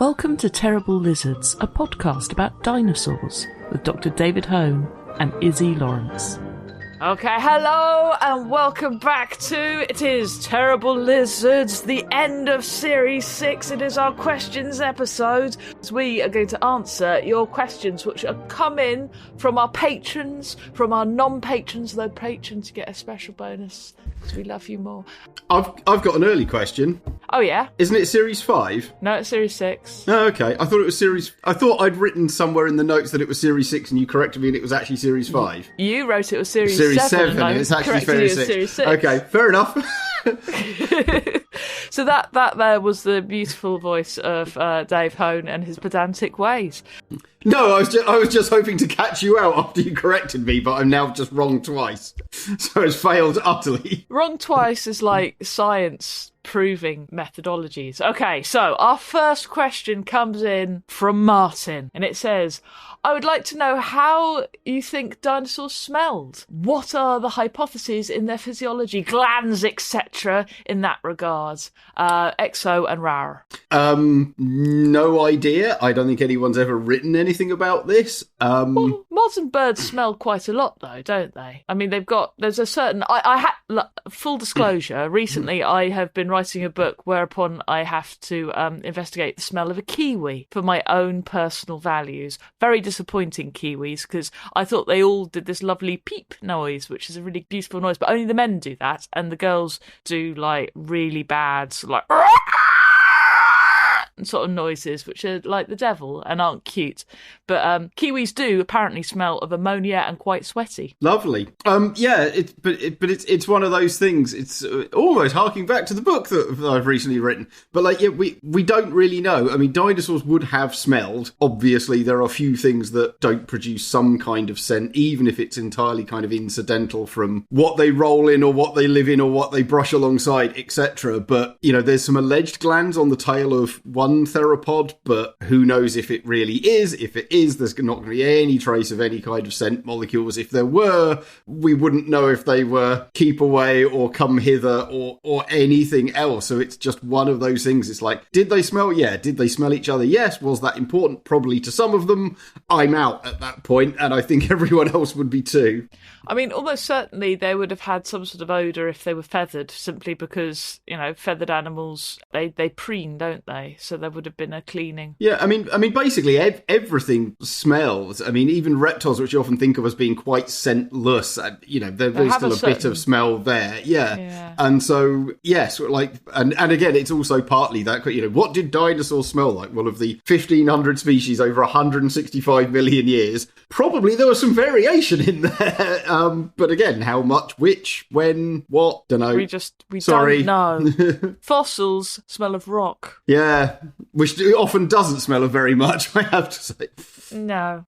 Welcome to Terrible Lizards, a podcast about dinosaurs with Dr. David Hone and Iszi Lawrence. Okay, hello and welcome back to It Is Terrible Lizards, the end of Series 6. It is our questions episode. We are going to answer your questions which are coming from our patrons, from our non-patrons, though patrons get a special bonus because we love you more. I've got an early question. Oh yeah? Isn't it Series 5? No, it's Series 6. Oh, okay. I thought it was I thought I'd written somewhere in the notes that it was Series 6 and you corrected me and it was actually Series 5. You wrote it was Series 7 and it's actually Series 6. Okay, fair enough. So that there was the beautiful voice of Dave Hone and his pedantic ways. No, I was just hoping to catch you out after you corrected me, but I'm now just wrong twice. So it's failed utterly. Wrong twice is like science proving methodologies. Okay, so our first question comes in from Martin, and it says, I would like to know how you think dinosaurs smelled. What are the hypotheses in their physiology, glands, etc. in that regard? Exo and Rar. No idea. I don't think anyone's ever written anything about this. Well, modern birds smell quite a lot, though, don't they? I mean, there's a certain... full disclosure, recently I have been writing a book whereupon I have to investigate the smell of a kiwi for my own personal values. Very disappointing kiwis, because I thought they all did this lovely peep noise, which is a really beautiful noise, but only the men do that, and the girls do, like, really bad, sort of like... sort of noises which are like the devil and aren't cute, but kiwis do apparently smell of ammonia and quite sweaty. Lovely. It's one of those things. It's almost harking back to the book that I've recently written. But like, yeah, we don't really know. I mean, dinosaurs would have smelled. Obviously, there are a few things that don't produce some kind of scent, even if it's entirely kind of incidental from what they roll in or what they live in or what they brush alongside, etc. But you know, there's some alleged glands on the tail of one therapod, but who knows if it really is. If it is, there's not going to be any trace of any kind of scent molecules. If there were, we wouldn't know if they were keep away or come hither or anything else. So it's just one of those things. It's like, did they smell? Yeah. Did they smell each other? Yes. Was that important? Probably to some of them. I'm out at that point, and I think everyone else would be too. I mean, almost certainly they would have had some sort of odour if they were feathered, simply because, you know, feathered animals, they preen, don't they? So there would have been a cleaning. Yeah, I mean, basically everything smells. I mean, even reptiles, which you often think of as being quite scentless, you know, there's still a bit of smell there. Yeah. And so, yes, like, and again, it's also partly that, you know, what did dinosaurs smell like? Well, of the 1,500 species over 165 million years, probably there was some variation in there. But again, how much, which, when, what, don't know. We don't know. Fossils smell of rock. Yeah, which often doesn't smell of very much, I have to say. No.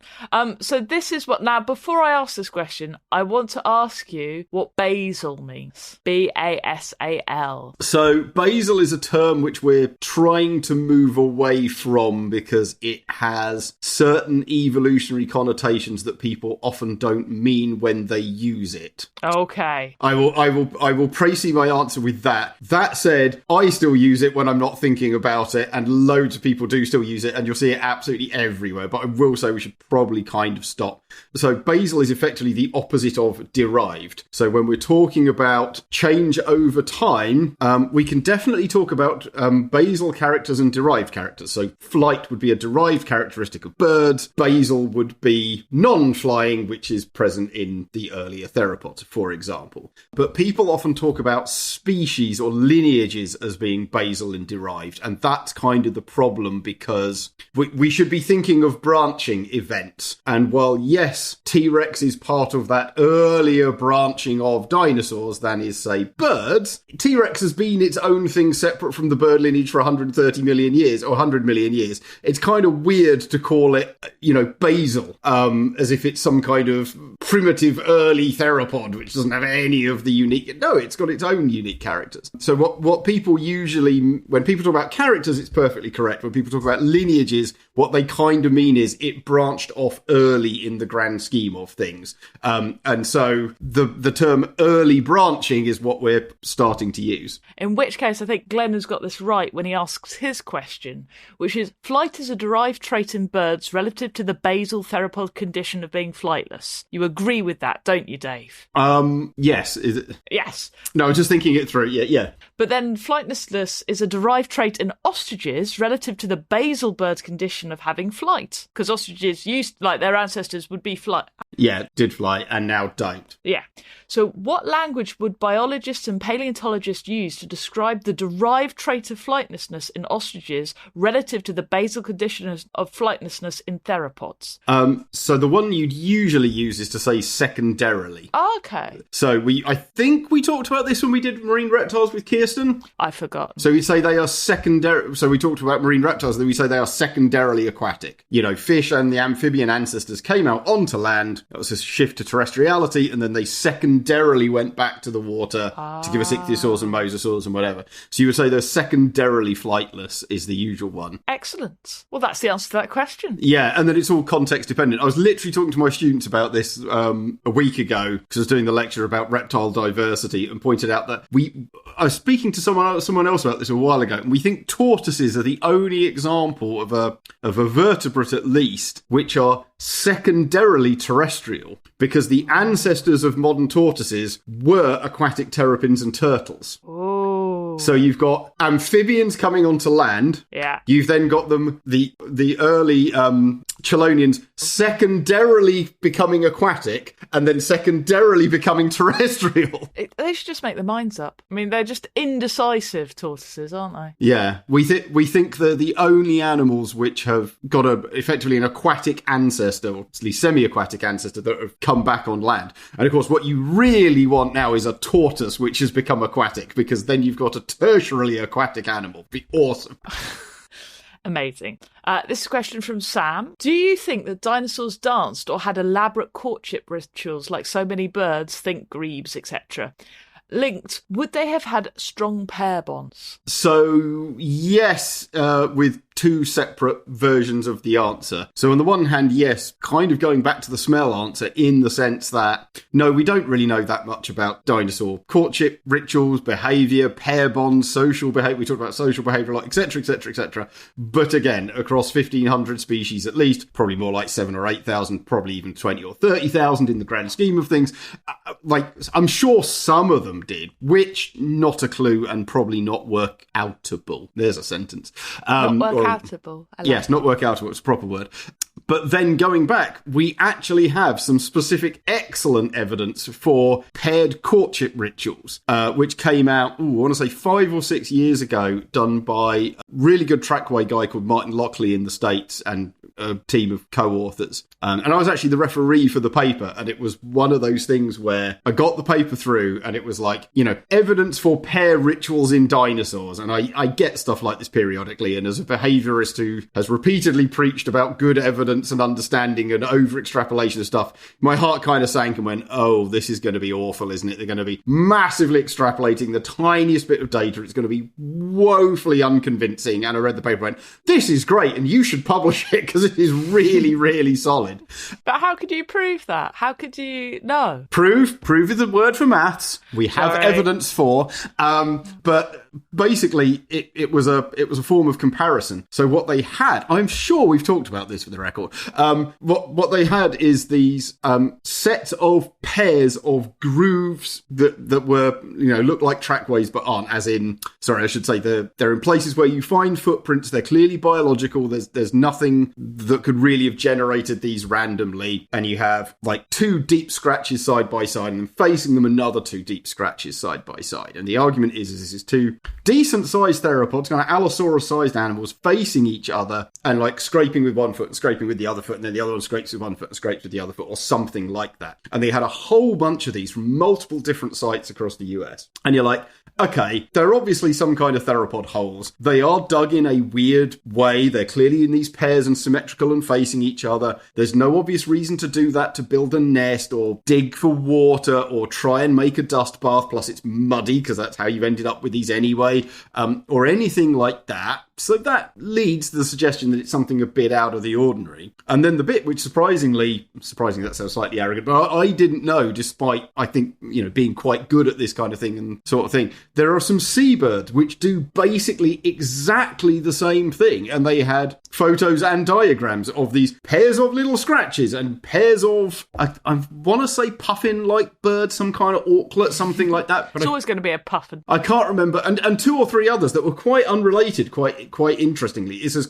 So this is what... Now, before I ask this question, I want to ask you what basal means. B-A-S-A-L. So basal is a term which we're trying to move away from because it has certain evolutionary connotations that people often don't mean when they use it. Okay. I will précis my answer with that. That said, I still use it when I'm not thinking about it, and loads of people do still use it, and you'll see it absolutely everywhere. But I will say we should probably kind of stop. So basal is effectively the opposite of derived. So when we're talking about change over time, we can definitely talk about basal characters and derived characters. So flight would be a derived characteristic of birds. Basal would be non-flying, which is present in the earlier theropods, for example. But people often talk about species or lineages as being basal and derived, and that's kind of the problem because we should be thinking of branching events. And while, yes, T-Rex is part of that earlier branching of dinosaurs than is, say, birds, T-Rex has been its own thing separate from the bird lineage for 130 million years or 100 million years. It's kind of weird to call it, you know, basal, as if it's some kind of primitive early theropod which doesn't have any of the unique... No, it's got its own unique characters. So what people usually... When people talk about characters, it's perfectly correct. When people talk about lineages, what they kind of mean is it branched off early in the grand scheme of things. And so the term early branching is what we're starting to use. In which case, I think Glenn has got this right when he asks his question, which is, flight is a derived trait in birds relative to the basal theropod condition of being flightless. You agree with that, don't you, Dave? Yes. Is it? Yes. No, I was just thinking it through. Yeah. But then flightlessness is a derived trait in ostriches relative to the basal bird condition of having flight. Because ostriches used, like their ancestors, would be flight. Yeah, did fly and now don't. Yeah. So what language would biologists and paleontologists use to describe the derived trait of flightlessness in ostriches relative to the basal condition of flightlessness in theropods? So the one you'd usually use is to say secondarily. Okay. So I think we talked about this when we did marine reptiles with Kirsten. I forgot. So we say they are secondary. So we talked about marine reptiles, then we say they are secondarily aquatic. You know, fish and the amphibian ancestors came out onto land. That was a shift to terrestriality, and then they secondarily went back to the water to give us ichthyosaurs and mosasaurs and whatever. So you would say they're secondarily flightless is the usual one. Excellent. Well, that's the answer to that question. Yeah, and then it's all context dependent. I was literally talking to my students about this a week ago because I was doing the lecture about reptile diversity and pointed out that I was speaking to someone else about this a while ago, and we think tortoises are the only example of a vertebrate, at least, which are secondarily terrestrial, because the ancestors of modern tortoises were aquatic terrapins and turtles. Oh. So you've got amphibians coming onto land. Yeah. You've then got them, the early Chelonians, secondarily becoming aquatic and then secondarily becoming terrestrial. They should just make their minds up. I mean, they're just indecisive tortoises, aren't they? Yeah. We think they're the only animals which have got effectively an aquatic ancestor, or at least semi-aquatic ancestor, that have come back on land. And of course, what you really want now is a tortoise which has become aquatic, because then you've got a tertiarily aquatic animal. Be awesome. Amazing. This is a question from Sam. Do you think that dinosaurs danced or had elaborate courtship rituals like so many birds, think grebes, etc.? Linked, would they have had strong pair bonds? So, yes, with two separate versions of the answer. So on the one hand, yes, kind of going back to the smell answer in the sense that, no, we don't really know that much about dinosaur courtship rituals, behaviour, pair bonds, social behaviour. We talked about social behaviour, like etc., etc., etc. But again, across 1,500 species at least, probably more like 7,000 or 8,000, probably even 20 or 30,000 in the grand scheme of things. I'm sure some of them did, which not a clue and probably not work-outable. There's a sentence. Not work-outable. Yes, not work-outable, it's a proper word. But then going back, we actually have some specific excellent evidence for paired courtship rituals, which came out, I want to say 5 or 6 years ago, done by a really good trackway guy called Martin Lockley in the States and a team of co-authors. And I was actually the referee for the paper, and it was one of those things where I got the paper through and it was like, evidence for pair rituals in dinosaurs. And I get stuff like this periodically, and as a behaviourist who has repeatedly preached about good evidence and understanding and over-extrapolation of stuff, my heart kind of sank and went, oh, this is going to be awful, isn't it? They're going to be massively extrapolating the tiniest bit of data. It's going to be woefully unconvincing. And I read the paper and went, this is great, and you should publish it because it is really, really solid. But how could you prove that? How could you know? Prove is a word for maths. We have evidence for. But basically, it was a form of comparison. So what they had, I'm sure we've talked about this for the record. What they had is these sets of pairs of grooves that were, look like trackways but aren't. As in, sorry, I should say they're in places where you find footprints. They're clearly biological. There's nothing that could really have generated these randomly. And you have like 2 deep scratches side by side, and then facing them another 2 deep scratches side by side. And the argument is this is 2 decent sized theropods, kind of Allosaurus sized animals, facing each other and like scraping with one foot and scraping with the other foot, and then the other one scrapes with one foot and scrapes with the other foot, or something like that. And they had a whole bunch of these from multiple different sites across the US. And you're like, okay, they're obviously some kind of theropod holes. They are dug in a weird way. They're clearly in these pairs and symmetrical and facing each other. There's no obvious reason to do that, to build a nest or dig for water or try and make a dust bath. Plus it's muddy because that's how you've ended up with these anyway, or anything like that. So that leads to the suggestion that it's something a bit out of the ordinary. And then the bit which surprisingly, that sounds slightly arrogant, but I didn't know, despite, I think, being quite good at this kind of thing and sort of thing. There are some seabirds which do basically exactly the same thing. And they had photos and diagrams of these pairs of little scratches and pairs of, I want to say puffin-like birds, some kind of auklet, something like that. But it's always going to be a puffin. I can't remember. And two or three others that were quite unrelated, quite interestingly. This has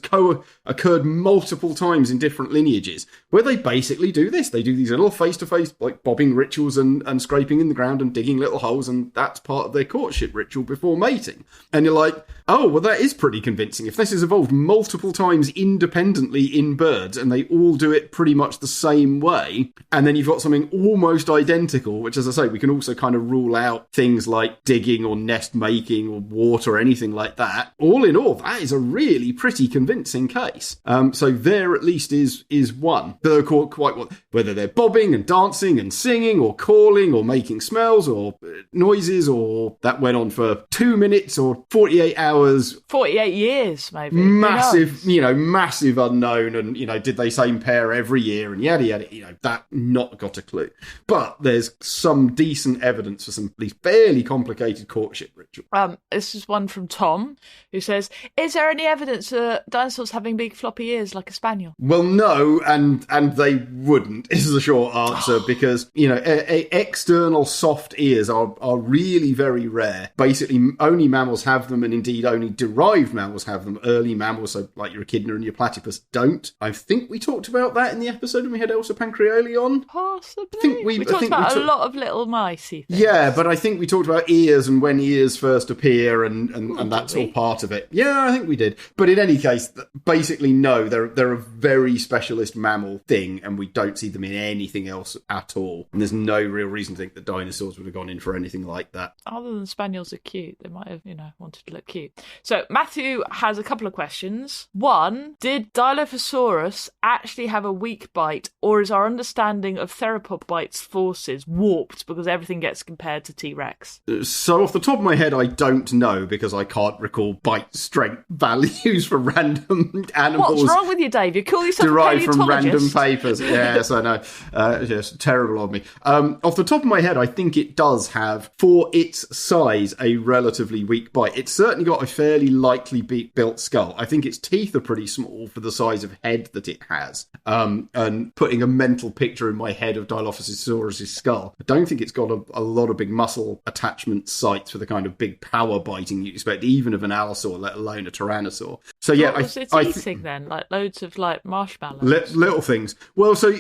occurred multiple times in different lineages, where they basically do this. They do these little face-to-face, like bobbing rituals and scraping in the ground and digging little holes, and that's part of their courtship ritual before mating. And you're like, oh, well, that is pretty convincing. If this has evolved multiple times independently in birds, and they all do it pretty much the same way, and then you've got something almost identical, which, as I say, we can also kind of rule out things like digging or nest making or water or anything like that. All in all, that is a really pretty convincing case. So there at least is one. They're quite what, whether they're bobbing and dancing and singing or calling or making smells or noises, or that went on for 2 minutes or 48 hours. 48 years, maybe. Massive unknown. And, did they same pair every year and yada, yada, that not got a clue. But there's some decent evidence for some at least fairly complicated courtship ritual. This is one from Tom, who says, is there any evidence of dinosaurs having big floppy ears like a spaniel? Well, no, and they wouldn't, is the short answer, because, external soft ears are really very rare. Basically, only mammals have them, and indeed only derived mammals have them. Early mammals, so like your echidna and your platypus, don't. I think we talked about that in the episode when we had Elsa Pancreoli on. Possibly. We talked about a lot of little micey things. Yeah, but I think we talked about ears and when ears first appear and that's all part of it. Yeah, I think we did. But in any case, basically, no, they're a very specialist mammal thing, and we don't see them in anything else at all. And there's no real reason to think that dinosaurs would have gone in for anything like that. Other than spaniels are cute, they might have, wanted to look cute. So Matthew has a couple of questions. One, did Dilophosaurus actually have a weak bite, or is our understanding of theropod bites forces warped because everything gets compared to T-Rex? So off the top of my head, I don't know, because I can't recall bite strength values for random animals. What's wrong with you, Dave? You call yourself derived a paleontologist? from random papers. Yes, I know. Yes, terrible of me. Off the top of my head, I think it does have, for its size, a relatively weak bite. It's certainly got a fairly lightly built skull. I think its teeth are pretty small for the size of head that it has. And putting a mental picture in my head of Dilophosaurus' skull, I don't think it's got a lot of big muscle attachment sites for the kind of big power biting you expect even of an allosaur, let alone a tyrannosaur. So yeah, what was it eating then? Like loads of marshmallows? Little things. Well, so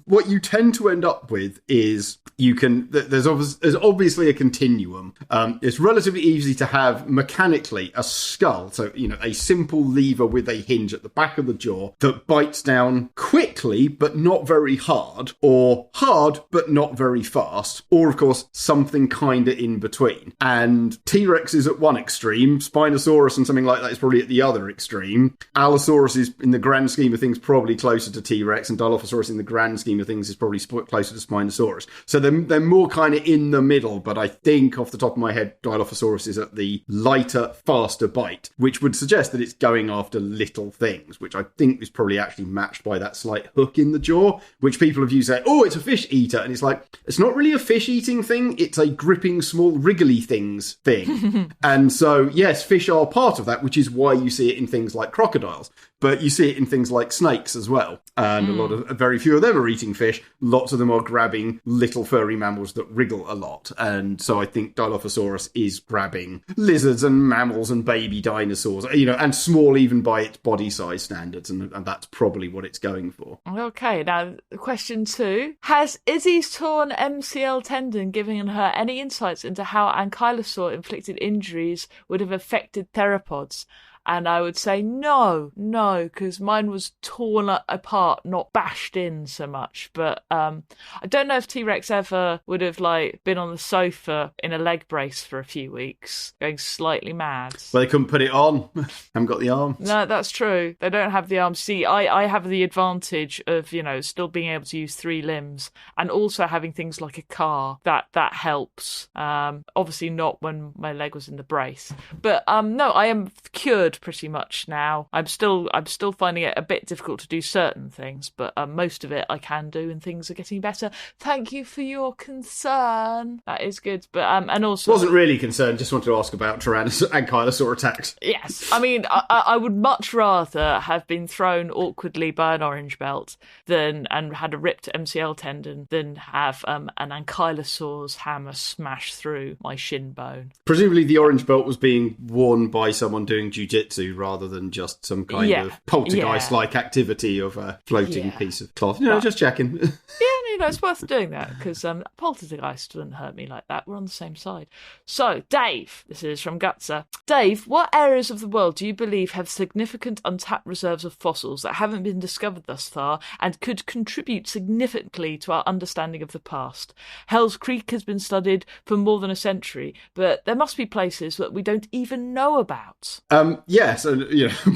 what you tend to end up with is there's obviously a continuum. It's relatively easy to have mechanically a skull, so a simple lever with a hinge at the back of the jaw that bites down quickly but not very hard, or hard but not very fast, or of course something kinda in between. And T-Rex is at one extreme, Spinosaurus and something like that is probably at the other extreme. Allosaurus is, in the grand scheme of things, probably closer to T-Rex, and Dilophosaurus in the grand scheme of things is probably closer to Spinosaurus. So they're more kind of in the middle, but I think off the top of my head, Dilophosaurus is at the lighter, faster bite, which would suggest that it's going after little things, which I think is probably actually matched by that slight hook in the jaw, which people have used to say, oh, it's a fish eater. And it's like, it's not really a fish eating thing, it's a gripping small wriggly things thing. And so, yes, fish are part of that, which is why you see it in things like crocodiles. But you see it in things like snakes as well. And very few of them are eating fish. Lots of them are grabbing little furry mammals that wriggle a lot. And so I think Dilophosaurus is grabbing lizards and mammals and baby dinosaurs, and small even by its body size standards. And that's probably what it's going for. Okay, now question 2. Has Izzi's torn MCL tendon given her any insights into how ankylosaur inflicted injuries would have affected theropods? And I would say no, because mine was torn apart, not bashed in so much. But I don't know if T-Rex ever would have been on the sofa in a leg brace for a few weeks, going slightly mad. Well, they couldn't put it on. Haven't got the arms. No, that's true. They don't have the arms. See, I have the advantage of, still being able to use 3 limbs and also having things like a car. That helps. Obviously not when my leg was in the brace. But no, I am cured pretty much now. I'm still finding it a bit difficult to do certain things, but most of it I can do, and things are getting better. Thank you for your concern. That is good. But and also wasn't really concerned. Just wanted to ask about Tyrannosaurus and Ankylosaur attacks. Yes, I mean I would much rather have been thrown awkwardly by an orange belt and had a ripped MCL tendon than have an Ankylosaur's hammer smash through my shin bone. Presumably the orange belt was being worn by someone doing jiu-jitsu rather than just some kind of poltergeist-like activity of a floating piece of cloth. Just checking. Yeah, it's worth doing that, because poltergeist wouldn't hurt me like that. We're on the same side. So, Dave, this is from Gutser. Dave, what areas of the world do you believe have significant untapped reserves of fossils that haven't been discovered thus far and could contribute significantly to our understanding of the past? Hell's Creek has been studied for more than a century, but there must be places that we don't even know about. Yes, and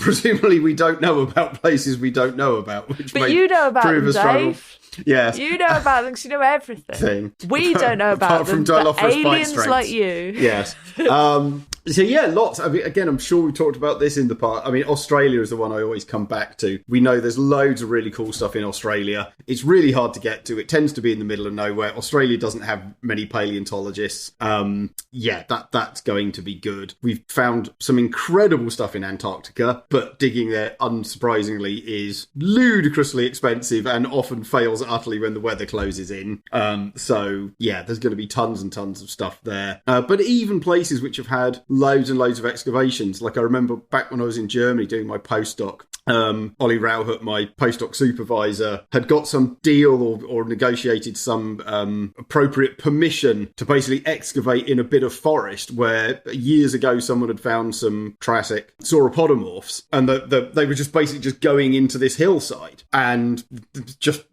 presumably we don't know about places we don't know about. But you know about them, Dave. Yes. You know about them because you know everything. We don't know about them, but aliens like you. Yes. So yeah, lots. I mean, again, I'm sure we talked about this in the past. I mean, Australia is the one I always come back to. We know there's loads of really cool stuff in Australia. It's really hard to get to. It tends to be in the middle of nowhere. Australia doesn't have many paleontologists. That's going to be good. We've found some incredible stuff in Antarctica, but digging there, unsurprisingly, is ludicrously expensive and often fails utterly when the weather closes in. So yeah, there's going to be tons and tons of stuff there. But even places which have had loads and loads of excavations. Like I remember back when I was in Germany doing my postdoc, Ollie Rauhut, my postdoc supervisor, had got some deal or negotiated some appropriate permission to basically excavate in a bit of forest where years ago someone had found some Triassic sauropodomorphs, and they were just basically just going into this hillside and just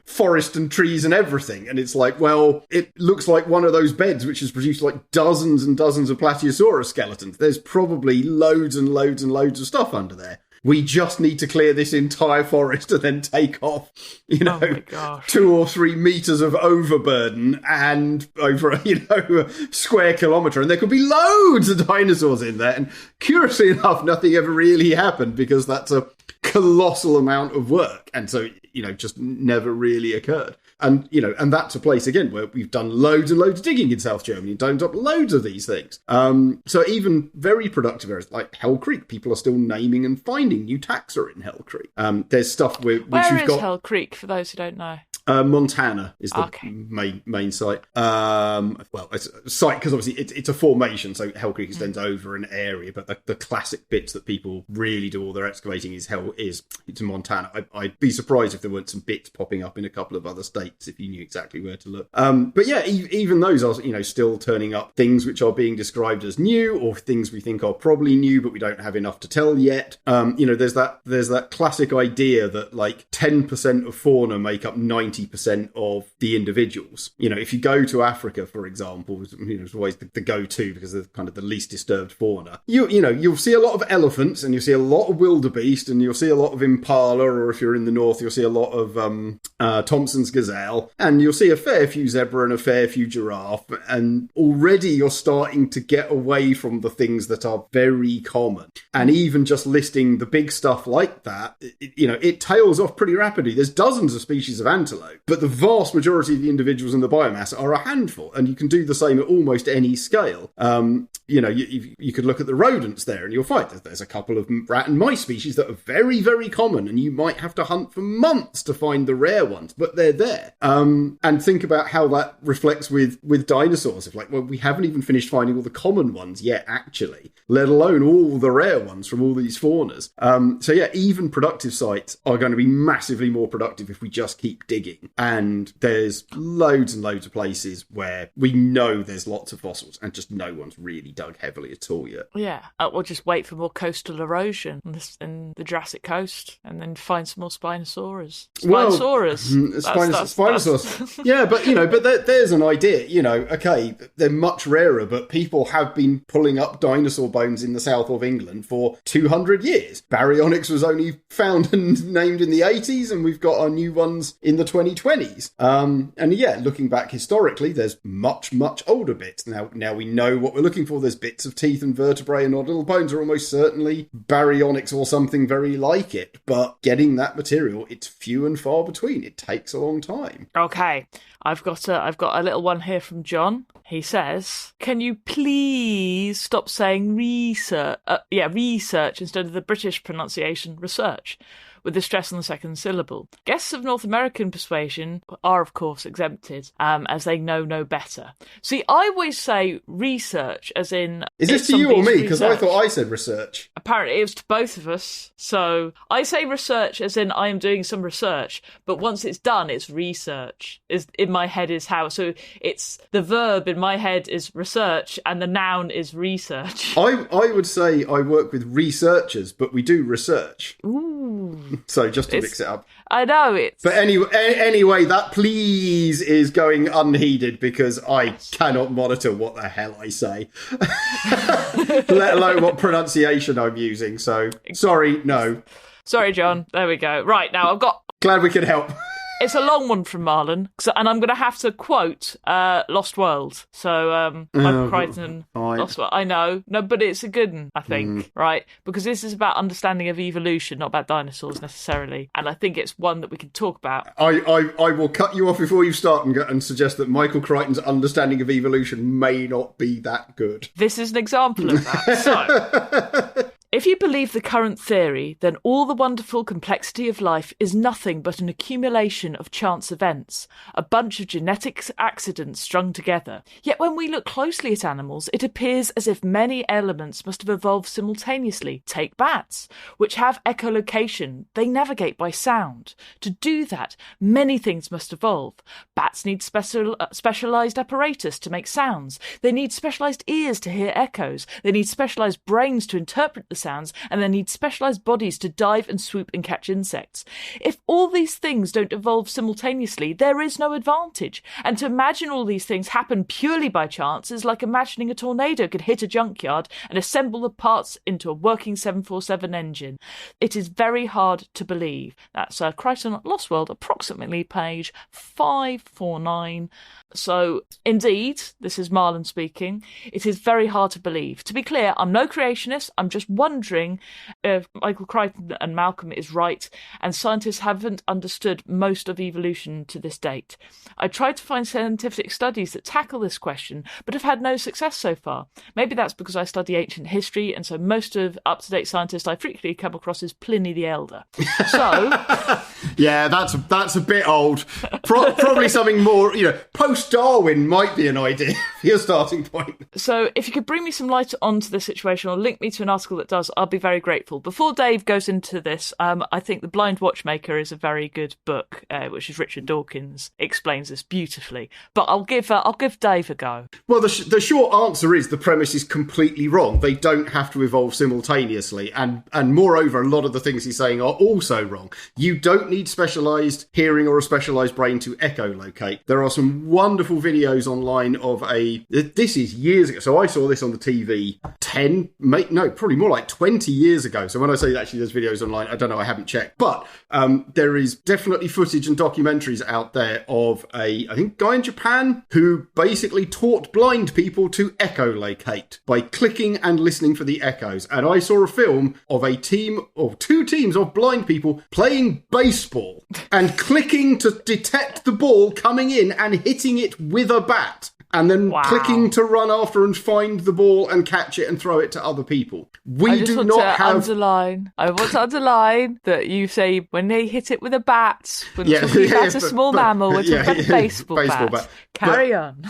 forest and trees and everything. And it's like, well, it looks like one of those beds which has produced like dozens and dozens of Plateosaurus skeletons. There's probably loads and loads and loads of stuff under there. We just need to clear this entire forest and then take off, 2 or 3 meters of overburden and over, a square kilometre. And there could be loads of dinosaurs in there. And curiously enough, nothing ever really happened because that's a colossal amount of work. And so, just never really occurred. And, and that's a place, again, where we've done loads and loads of digging in South Germany and done up loads of these things. So even very productive areas like Hell Creek, people are still naming and finding new taxa in Hell Creek. There's stuff which we've got... Where is Hell Creek, for those who don't know? Montana is the main site. It's a site because obviously it's a formation, so Hell Creek extends over an area, but the classic bits that people really do all their excavating it's in Montana. I'd be surprised if there weren't some bits popping up in a couple of other states if you knew exactly where to look. But yeah, even those are still turning up things which are being described as new or things we think are probably new, but we don't have enough to tell yet. There's that classic idea that like 10% of fauna make up 90% of the individuals. If you go to Africa, for example, it's always the go-to because they're kind of the least disturbed fauna. You'll see a lot of elephants and you'll see a lot of wildebeest and you'll see a lot of impala, or if you're in the north, you'll see a lot of Thompson's gazelle, and you'll see a fair few zebra and a fair few giraffe. And already you're starting to get away from the things that are very common. And even just listing the big stuff like that, it tails off pretty rapidly. There's dozens of species of antelope, but the vast majority of the individuals in the biomass are a handful, and you can do the same at almost any scale. You could look at the rodents there, and you'll find that there's a couple of rat and mice species that are very, very common, and you might have to hunt for months to find the rare rare ones, but they're there. And think about how that reflects with dinosaurs. If we haven't even finished finding all the common ones yet, actually, let alone all the rare ones from all these faunas. So yeah, even productive sites are going to be massively more productive if we just keep digging. And there's loads and loads of places where we know there's lots of fossils and just no one's really dug heavily at all yet. Yeah, we'll just wait for more coastal erosion in the Jurassic Coast and then find some more Spinosaurus. Spinosaurus. Yeah, but there's an idea, okay, they're much rarer, but people have been pulling up dinosaur bones in the south of England for 200 years. Baryonyx was only found and named in the 80s, and we've got our new ones in the 2020s. And yeah, looking back historically, there's much, much older bits. Now we know what we're looking for. There's bits of teeth and vertebrae, and our little bones are almost certainly Baryonyx or something very like it. But getting that material, it's few and far between. It takes a long time. Okay, I've got a little one here from John. He says, "Can you please stop saying research? Research instead of the British pronunciation research, with the stress on the second syllable. Guests of North American persuasion are, of course, exempted, as they know no better." See, I always say research, as in... Is this to you or me? Because I thought I said research. Apparently, it was to both of us. So I say research as in I am doing some research, but once it's done, it's research. In my head is how. So it's the verb in my head is research, and the noun is research. I would say I work with researchers, but we do research. Ooh. So just to mix it up. I know it's... But anyway, that please is going unheeded because I cannot monitor what the hell I say. Let alone what pronunciation I'm using. So, sorry, no. Sorry, John. There we go. Right, now I've got... Glad we could help. It's a long one from Marlon, and I'm going to have to quote Lost World. So, Michael Crichton, Lost World. I know. No, but it's a good one, I think, right? Because this is about understanding of evolution, not about dinosaurs necessarily. And I think it's one that we can talk about. I will cut you off before you start and suggest that Michael Crichton's understanding of evolution may not be that good. This is an example of that. So... If you believe the current theory, then all the wonderful complexity of life is nothing but an accumulation of chance events, a bunch of genetic accidents strung together. Yet when we look closely at animals, it appears as if many elements must have evolved simultaneously. Take bats, which have echolocation. They navigate by sound. To do that, many things must evolve. Bats need specialised apparatus to make sounds. They need specialised ears to hear echoes. They need specialised brains to interpret the sounds, and they need specialised bodies to dive and swoop and catch insects. If all these things don't evolve simultaneously, there is no advantage. And to imagine all these things happen purely by chance is like imagining a tornado could hit a junkyard and assemble the parts into a working 747 engine. It is very hard to believe. That's Crichton Lost World, approximately page 549. So, indeed, this is Marlon speaking, it is very hard to believe. To be clear, I'm no creationist, I'm just wondering if Michael Crichton and Malcolm is right, and scientists haven't understood most of evolution to this date. I tried to find scientific studies that tackle this question, but have had no success so far. Maybe that's because I study ancient history, and so most of up-to-date scientists I frequently come across is Pliny the Elder. So... yeah, that's a bit old. Probably something more, post-Darwin might be an idea for your starting point. So if you could bring me some light onto the situation or link me to an article that does, I'll be very grateful. Before Dave goes into this, I think The Blind Watchmaker is a very good book, which is Richard Dawkins, explains this beautifully. But I'll give Dave a go. Well, the short answer is the premise is completely wrong. They don't have to evolve simultaneously. And moreover, a lot of the things he's saying are also wrong. You don't need specialised hearing or a specialised brain to echolocate. There are some wonderful videos online of this is years ago, so I saw this on the TV probably more like 20 years ago. So when I say actually there's videos online, I don't know, I haven't checked, but there is definitely footage and documentaries out there of I think guy in Japan who basically taught blind people to echolocate by clicking and listening for the echoes. And I saw a film of two teams of blind people playing baseball and clicking to detect the ball coming in and hitting it with a bat. and then clicking to run after and find the ball and catch it and throw it to other people. I want to underline that you say when they hit it with a bat, we're talking about a small mammal, we're talking about a baseball bat. Carry on.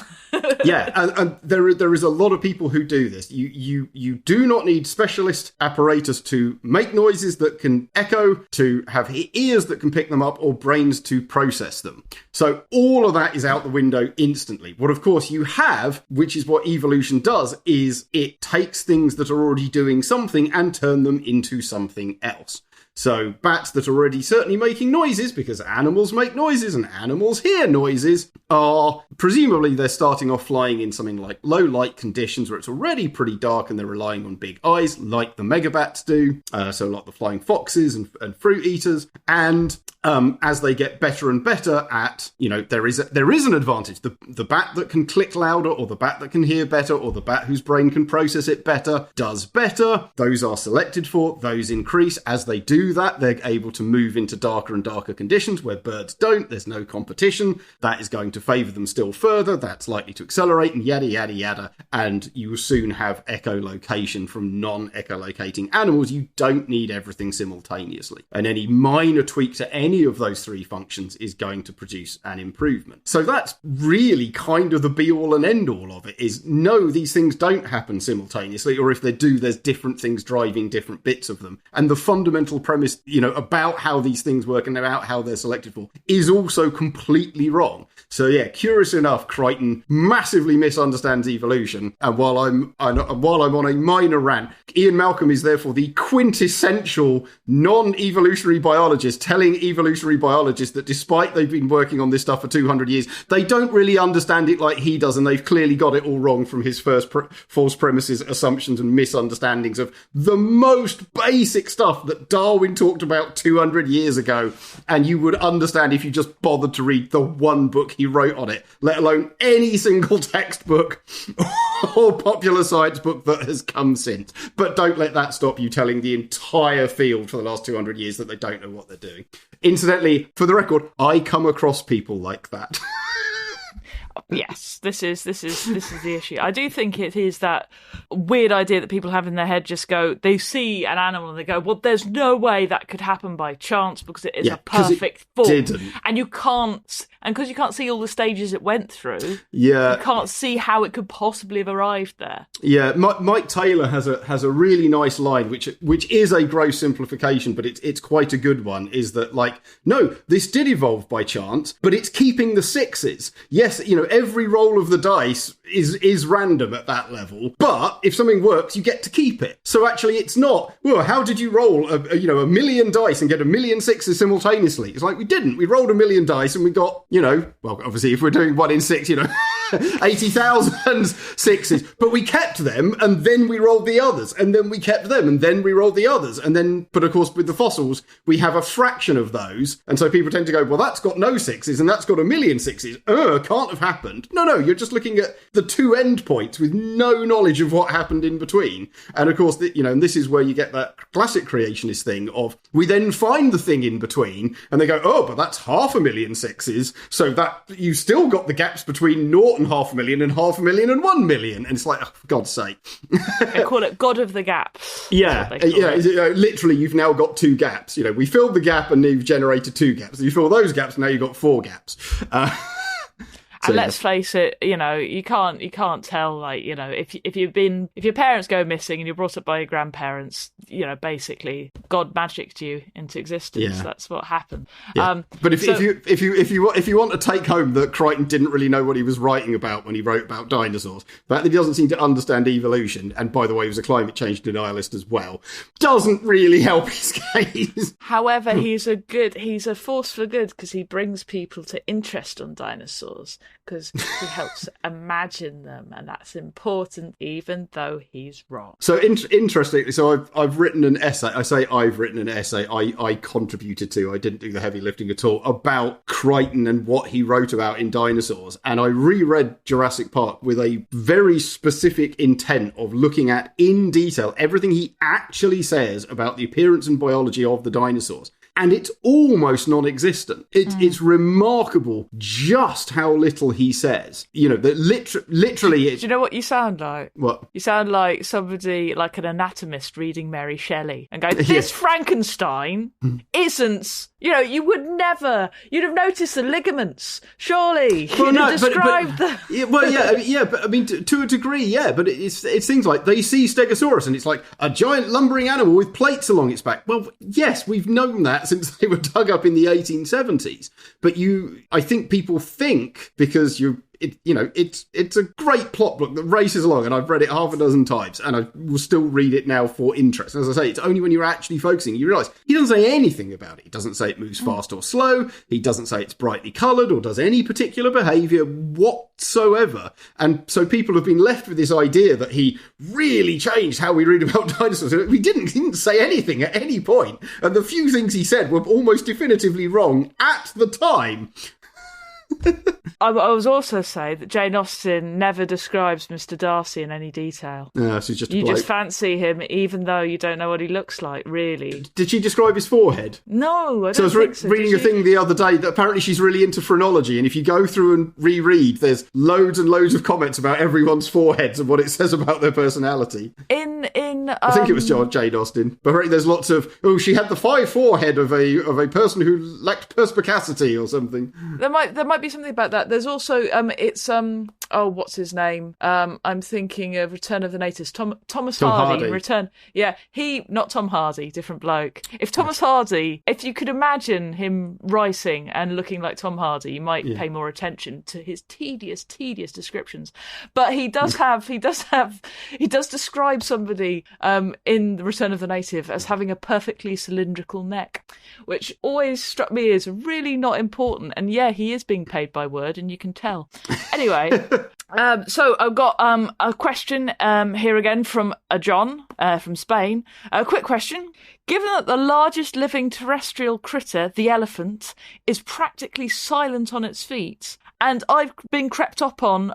Yeah, and there is a lot of people who do this. You do not need specialist apparatus to make noises that can echo, to have ears that can pick them up, or brains to process them. So all of that is out the window instantly. What, of course, you have, which is what evolution does, is it takes things that are already doing something and turn them into something else. So bats that are already certainly making noises, because animals make noises and animals hear noises, are presumably they're starting off flying in something like low light conditions where it's already pretty dark and they're relying on big eyes like the megabats do, so like the flying foxes and fruit eaters. And as they get better and better at, there is an advantage. The bat that can click louder, or the bat that can hear better, or the bat whose brain can process it better, does better. Those are selected for, those increase. As they do that, they're able to move into darker and darker conditions where birds don't. There's no competition. That is going to favour them still further. That's likely to accelerate, and yada, yada, yada. And you will soon have echolocation from non-echolocating animals. You don't need everything simultaneously. And any minor tweak to any of those three functions is going to produce an improvement. So that's really kind of the be-all and end-all of it, is no, these things don't happen simultaneously, or if they do, there's different things driving different bits of them. And the fundamental premise, about how these things work and about how they're selected for is also completely wrong. So yeah, curious enough, Crichton massively misunderstands evolution. And while I'm on a minor rant, Ian Malcolm is therefore the quintessential non-evolutionary biologist telling evolutionary biologists that despite they've been working on this stuff for 200 years, they don't really understand it like he does, and they've clearly got it all wrong from his first false premises, assumptions and misunderstandings of the most basic stuff that Darwin talked about 200 years ago, and you would understand if you just bothered to read the one book he wrote on it, let alone any single textbook or popular science book that has come since. But don't let that stop you telling the entire field for the last 200 years that they don't know what they're doing. Incidentally, for the record, I come across people like that. Yes, this is the issue. I do think it is that weird idea that people have in their head. Just go, they see an animal and they go, well, there's no way that could happen by chance because it is a perfect form. And you can't, and because you can't see all the stages it went through, you can't see how it could possibly have arrived there. Yeah, Mike Taylor has a really nice line, which is a gross simplification, but it's quite a good one. Is that like, no, this did evolve by chance, but it's keeping the sixes. Yes, every roll of the dice is random at that level, but if something works, you get to keep it. So actually, it's not, well, how did you roll a million dice and get a million sixes simultaneously? It's like, we didn't. We rolled a million dice and we got, well, obviously, if we're doing 1 in 6, 80,000 sixes, but we kept them and then we rolled the others, and then we kept them and then we rolled the others, and then, but of course, with the fossils, we have a fraction of those, and so people tend to go, well, that's got no sixes and that's got a million sixes. Can't have happened. No, you're just looking at the two end points with no knowledge of what happened in between. And of course, and this is where you get that classic creationist thing of, we then find the thing in between and they go, oh, but that's 500,000 sixes. So that you still got the gaps between 0 and 500,000 and 500,000 and 1 million. And it's like, oh, for God's sake. They call it God of the gaps. Yeah. Literally, you've now got 2 gaps. We filled the gap and you've generated 2 gaps. You fill those gaps, now you've got 4 gaps. And let's face it, you can't tell, like, if your parents go missing and you're brought up by your grandparents, basically God magicked you into existence. Yeah. That's what happened. Yeah. But if you want to take home that Crichton didn't really know what he was writing about when he wrote about dinosaurs, that he doesn't seem to understand evolution, and by the way, he was a climate change denialist as well, doesn't really help his case. However, he's a force for good because he brings people to interest on dinosaurs, because he helps imagine them, and that's important, even though he's wrong. So interestingly, so I've written an essay. I say I've written an essay. I contributed to. I didn't do the heavy lifting at all, about Crichton and what he wrote about in Dinosaurs. And I reread Jurassic Park with a very specific intent of looking at in detail everything he actually says about the appearance and biology of the dinosaurs. and it's almost non-existent. It's remarkable just how little he says. You know, that literally... Do you know what you sound like? What? You sound like somebody, like an anatomist reading Mary Shelley and going, this Frankenstein isn't... You know, you'd have noticed the ligaments, surely. You'd have described the... But I mean, to a degree, yeah, but it's things like they see Stegosaurus and it's like a giant lumbering animal with plates along its back. Well, yes, we've known that since they were dug up in the 1870s. But I think people think because it's a great plot book that races along, and I've read it half a dozen times, and I will still read it now for interest. And as I say, it's only when you're actually focusing you realise he doesn't say anything about it. He doesn't say it moves fast or slow. He doesn't say it's brightly coloured or does any particular behaviour whatsoever. And so people have been left with this idea that he really changed how we read about dinosaurs. He didn't say anything at any point, and the few things he said were almost definitively wrong at the time. I was also say that Jane Austen never describes Mr. Darcy in any detail. Yeah, so just you just fancy him, even though you don't know what he looks like, really. Did she describe his forehead? No, I don't think so. I was reading a thing the other day that apparently she's really into phrenology, and if you go through and reread, there's loads and loads of comments about everyone's foreheads and what it says about their personality. I think it was Jane Austen, but there's lots of she had the 5 forehead of a person who lacked perspicacity or something. There might be something about that. There's also what's his name? I'm thinking of Return of the Natives. Thomas Hardy. Return. Yeah, not Tom Hardy, different bloke. If Thomas Hardy, if you could imagine him writing and looking like Tom Hardy, you might pay more attention to his tedious descriptions. But he does describe somebody in the Return of the Native as having a perfectly cylindrical neck, which always struck me as really not important. And yeah, he is being paid by word, and you can tell. Anyway, so I've got a question here again from John from Spain. A quick question. Given that the largest living terrestrial critter, the elephant, is practically silent on its feet, and I've been crept upon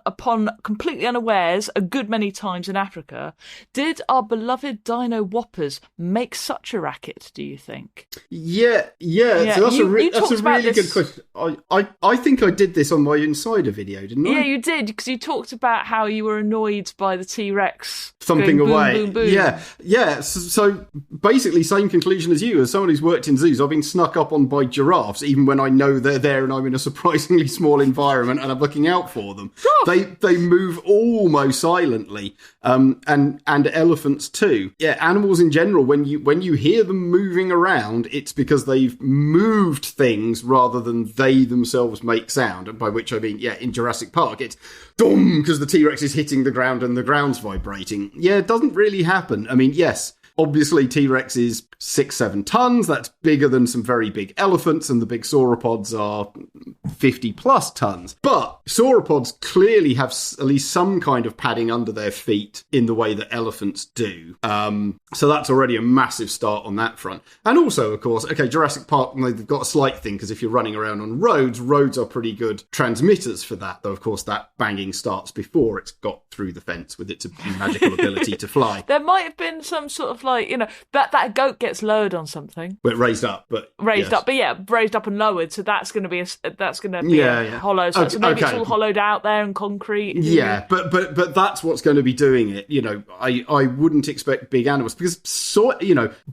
completely unawares a good many times in Africa, did our beloved dino whoppers make such a racket, do you think? Yeah. So that's a really good question. I think I did this on my Insider video, didn't I? Yeah, you did, because you talked about how you were annoyed by the T-Rex thumping boom, away. Boom, boom, boom. Yeah. So basically, same conclusion as you. As someone who's worked in zoos, I've been snuck up on by giraffes, even when I know they're there and I'm in a surprisingly small environment and I'm looking out for them. They move almost silently, and elephants too. Yeah, animals in general. When you hear them moving around, it's because they've moved things rather than they themselves make sound. And by which I mean, in Jurassic Park, it's dum because the T-Rex is hitting the ground and the ground's vibrating. Yeah, it doesn't really happen. I mean, yes. Obviously, T-Rex is 6-7 tons. That's bigger than some very big elephants, and the big sauropods are 50-plus tons. But sauropods clearly have at least some kind of padding under their feet in the way that elephants do. So that's already a massive start on that front. And also, of course, Jurassic Park, they've got a slight thing, because if you're running around on roads are pretty good transmitters for that, though, of course, that banging starts before it's got through the fence with its magical ability to fly. There might have been some sort of that goat gets lowered on something. Well, raised up and lowered. So that's going to be hollow. So maybe it's all hollowed out there and concrete. Yeah, but that's what's going to be doing it. I wouldn't expect big animals because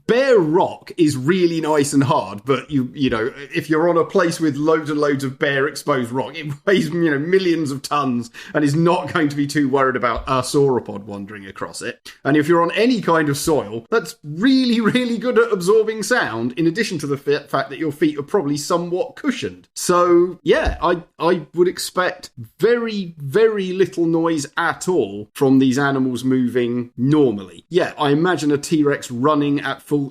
bare rock is really nice and hard. But if you're on a place with loads and loads of bare exposed rock, it weighs millions of tons and is not going to be too worried about a sauropod wandering across it. And if you're on any kind of soil that's really, really good at absorbing sound, in addition to the fact that your feet are probably somewhat cushioned. So, yeah, I would expect very, very little noise at all from these animals moving normally. Yeah, I imagine a big T-Rex running at full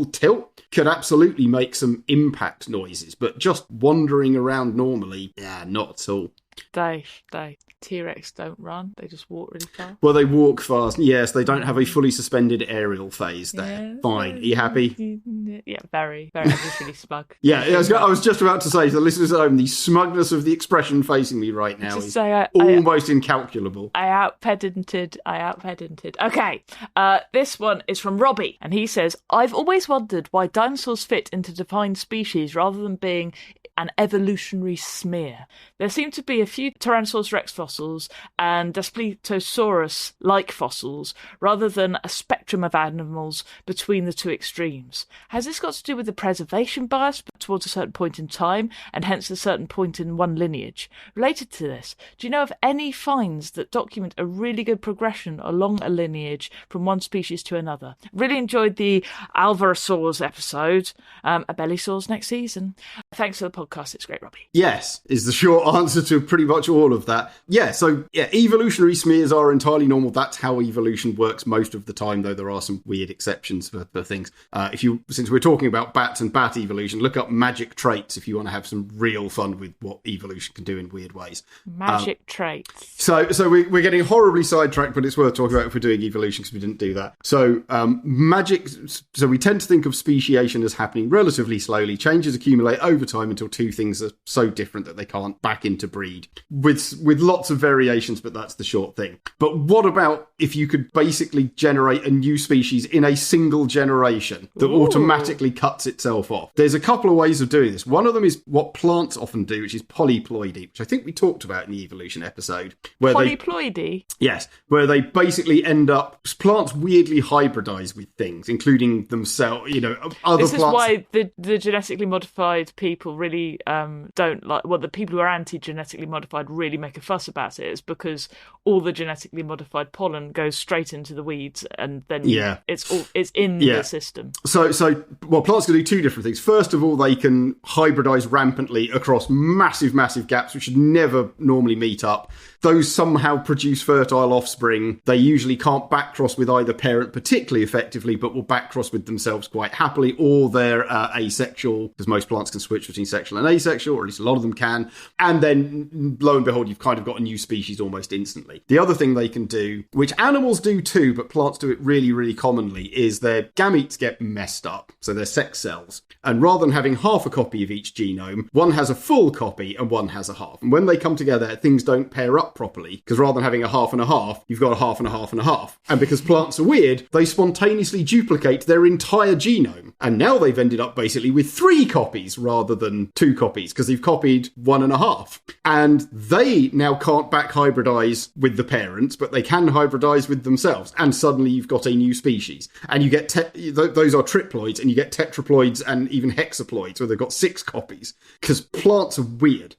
tilt could absolutely make some impact noises, but just wandering around normally, not at all. Dave. T-Rex don't run; they just walk really fast. Well, they walk fast. Yes, they don't have a fully suspended aerial phase there. Yeah, Fine. Are you happy? Yeah, very, very. I'm just really smug. Yeah, I was just about to say to the listeners at home, the smugness of the expression facing me right now is almost incalculable. I out-pedanted. Okay, this one is from Robbie, and he says, I've always wondered why dinosaurs fit into defined species rather than being an evolutionary smear. There seem to be a few Tyrannosaurus rex fossils and Dilophosaurus-like fossils, rather than a spectrum of animals between the two extremes. Has this got to do with the preservation bias towards a certain point in time, and hence a certain point in one lineage? Related to this, do you know of any finds that document a really good progression along a lineage from one species to another? Really enjoyed the Alvarezsaurs episode. Abelisaurs next season. Thanks for the podcast. It's great, Robbie. Yes, is the short answer to pretty much all of that. Yeah, so evolutionary smears are entirely normal. That's how evolution works most of the time, though there are some weird exceptions for things. Since we're talking about bats and bat evolution, look up magic traits if you want to have some real fun with what evolution can do in weird ways. Magic traits. So we're getting horribly sidetracked, but it's worth talking about if we're doing evolution because we didn't do that. So magic. So we tend to think of speciation as happening relatively slowly. Changes accumulate over time until two things are so different that they can't back into breed with lots of variations, but that's the short thing. But what about if you could basically generate a new species in a single generation that automatically cuts itself off? There's a couple of ways of doing this. One of them is what plants often do, which is polyploidy, which I think we talked about in the evolution episode. Polyploidy? Yes, where they basically end up, plants weirdly hybridize with things, including themselves, other This plants. is why the genetically modified people really don't like, well, the people who are anti-genetically modified really make a fuss about it. It's because all the genetically modified pollen goes straight into the weeds, and then it's in the system. So plants can do two different things. First of all, they can hybridize rampantly across massive gaps which should never normally meet up. Those somehow produce fertile offspring. They usually can't backcross with either parent particularly effectively, but will backcross with themselves quite happily, or they're asexual, because most plants can switch between sexual and asexual, or at least a lot of them can. And then, lo and behold, you've kind of got a new species almost instantly. The other thing they can do, which animals do too, but plants do it really, really commonly, is their gametes get messed up. So they're sex cells. And rather than having half a copy of each genome, one has a full copy and one has a half. And when they come together, things don't pair up properly, because rather than having a half and a half, you've got a half and a half and a half. And because plants are weird, they spontaneously duplicate their entire genome. And now they've ended up basically with 3 copies rather than 2 copies, because they've copied 1.5. And they now can't back hybridize with the parents, but they can hybridize with themselves. And suddenly you've got a new species. And you get, those are triploids, and you get tetraploids and even hexaploids, where they've got 6 copies, because plants are weird.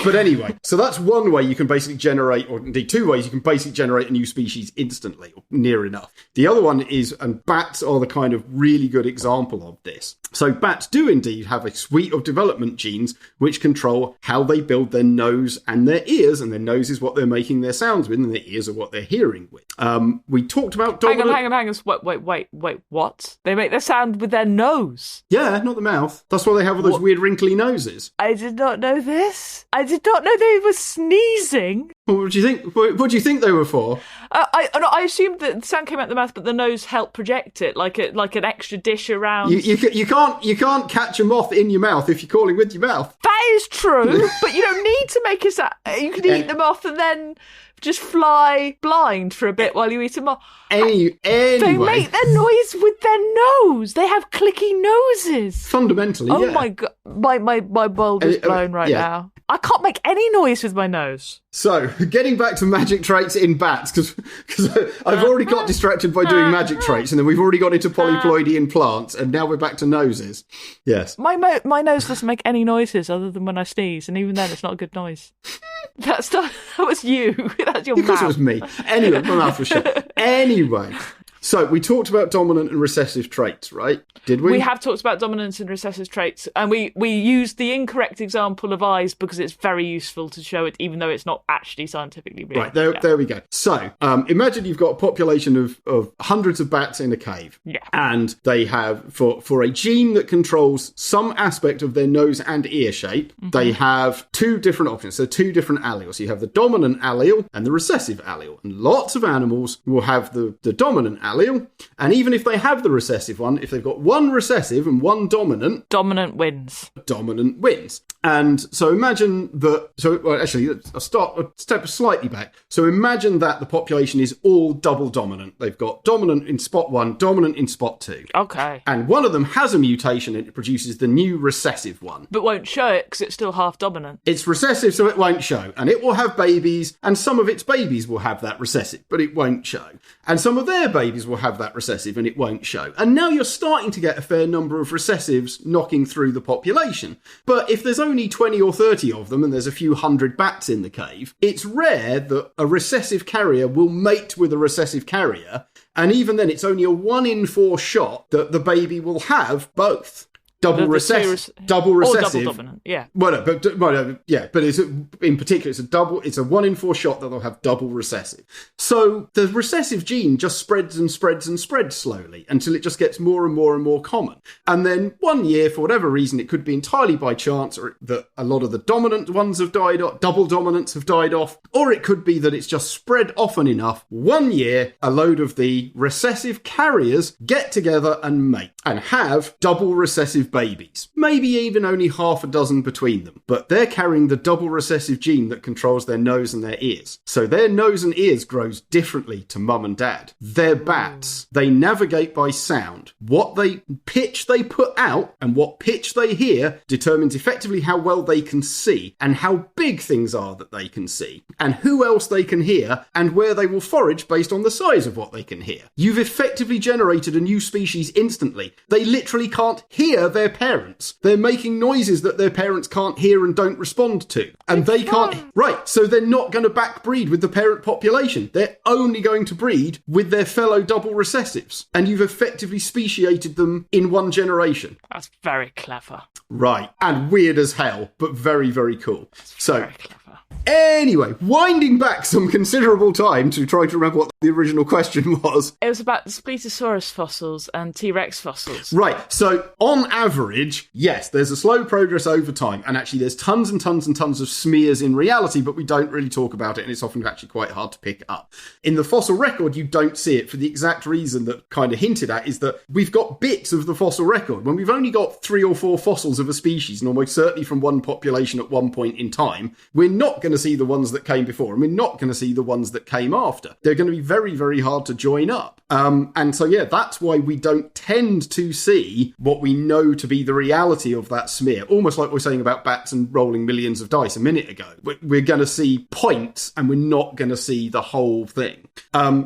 But anyway, so that's one way you can basically generate, or indeed 2 ways you can basically generate a new species instantly, or near enough. The other one is, and bats are the kind of really good example of this. So bats do indeed have a suite of development genes which control how they build their nose and their ears, and their nose is what they're making their sounds with, and their ears are what they're hearing with. We talked about dominant... Hang on. Wait, what? They make their sound with their nose? Yeah, not the mouth. That's why they have all those weird wrinkly noses. I did not know this. I did not know they were sneezing. What do you think? What do you think they were for? I assumed that the sound came out the mouth, but the nose helped project it, like an extra dish around. You can't catch a moth in your mouth if you're calling with your mouth. That is true, but you don't need to make a sound. You can eat the moth and then just fly blind for a bit while you eat a moth. Anyway. They make their noise with their nose. They have clicky noses. Fundamentally, yeah. Oh my god, my world is blown right now. I can't make any noise with my nose. So, getting back to magic traits in bats, because I've already got distracted by doing magic traits, and then we've already got into polyploidy in plants, and now we're back to noses. Yes. My nose doesn't make any noises other than when I sneeze, and even then it's not a good noise. That was you. That's your mouth. Because it was me. Anyway, my mouth was shut. Anyway. So we talked about dominant and recessive traits, right? Did we? We have talked about dominance and recessive traits, and we used the incorrect example of eyes because it's very useful to show it, even though it's not actually scientifically real. Right, there we go. So imagine you've got a population of hundreds of bats in a cave. Yeah. And they have, for a gene that controls some aspect of their nose and ear shape, they have two different options. So two different alleles. You have the dominant allele and the recessive allele. And lots of animals will have the dominant allele. And even if they have the recessive one, if they've got one recessive and one dominant... Dominant wins. Dominant wins. And so imagine that... So, well, actually, I'll step slightly back. So imagine that the population is all double dominant. They've got dominant in spot 1, dominant in spot 2. Okay. And one of them has a mutation and it produces the new recessive one. But won't show it because it's still half dominant. It's recessive, so it won't show. And it will have babies, and some of its babies will have that recessive, but it won't show. And some of their babies will have that recessive, and it won't show. And now you're starting to get a fair number of recessives knocking through the population. But if there's only 20 or 30 of them, and there's a few hundred bats in the cave, it's rare that a recessive carrier will mate with a recessive carrier. And even then, it's only a 1 in 4 shot that the baby will have both. Double recessive, double recessive, or double dominant, yeah. But it's in particular, it's a 1 in 4 shot that they'll have double recessive. So the recessive gene just spreads and spreads and spreads slowly until it just gets more and more and more common. And then one year, for whatever reason, it could be entirely by chance, or that a lot of the dominant ones have died off, double dominants have died off, or it could be that it's just spread often enough. One year, a load of the recessive carriers get together and mate and have double recessive babies. Maybe even only half a dozen between them. But they're carrying the double recessive gene that controls their nose and their ears. So their nose and ears grows differently to mum and dad. They're bats. They navigate by sound. What pitch they put out and what pitch they hear determines effectively how well they can see and how big things are that they can see and who else they can hear and where they will forage based on the size of what they can hear. You've effectively generated a new species instantly. They literally can't hear their parents. They're making noises that their parents can't hear and don't respond to. And they can't... Right, so they're not going to backbreed with the parent population. They're only going to breed with their fellow double recessives. And you've effectively speciated them in one generation. That's very clever. Right, and weird as hell, but very, very cool. Very clever. Anyway, winding back some considerable time to try to remember what the original question was. It was about the Spletosaurus fossils and T-Rex fossils. Right, so on average, yes, there's a slow progress over time, and actually there's tons and tons and tons of smears in reality, but we don't really talk about it, and it's often actually quite hard to pick up. In the fossil record, you don't see it for the exact reason that kind of hinted at, is that we've got bits of the fossil record. When we've only got 3 or 4 fossils of a species, and almost certainly from one population at one point in time, we're not going to see the ones that came before, and we're not going to see the ones that came after. They're going to be very, very hard to join up. And so, yeah, that's why we don't tend to see what we know to be the reality of that smear. Almost like we're saying about bats and rolling millions of dice a minute ago. We're going to see points, and we're not going to see the whole thing.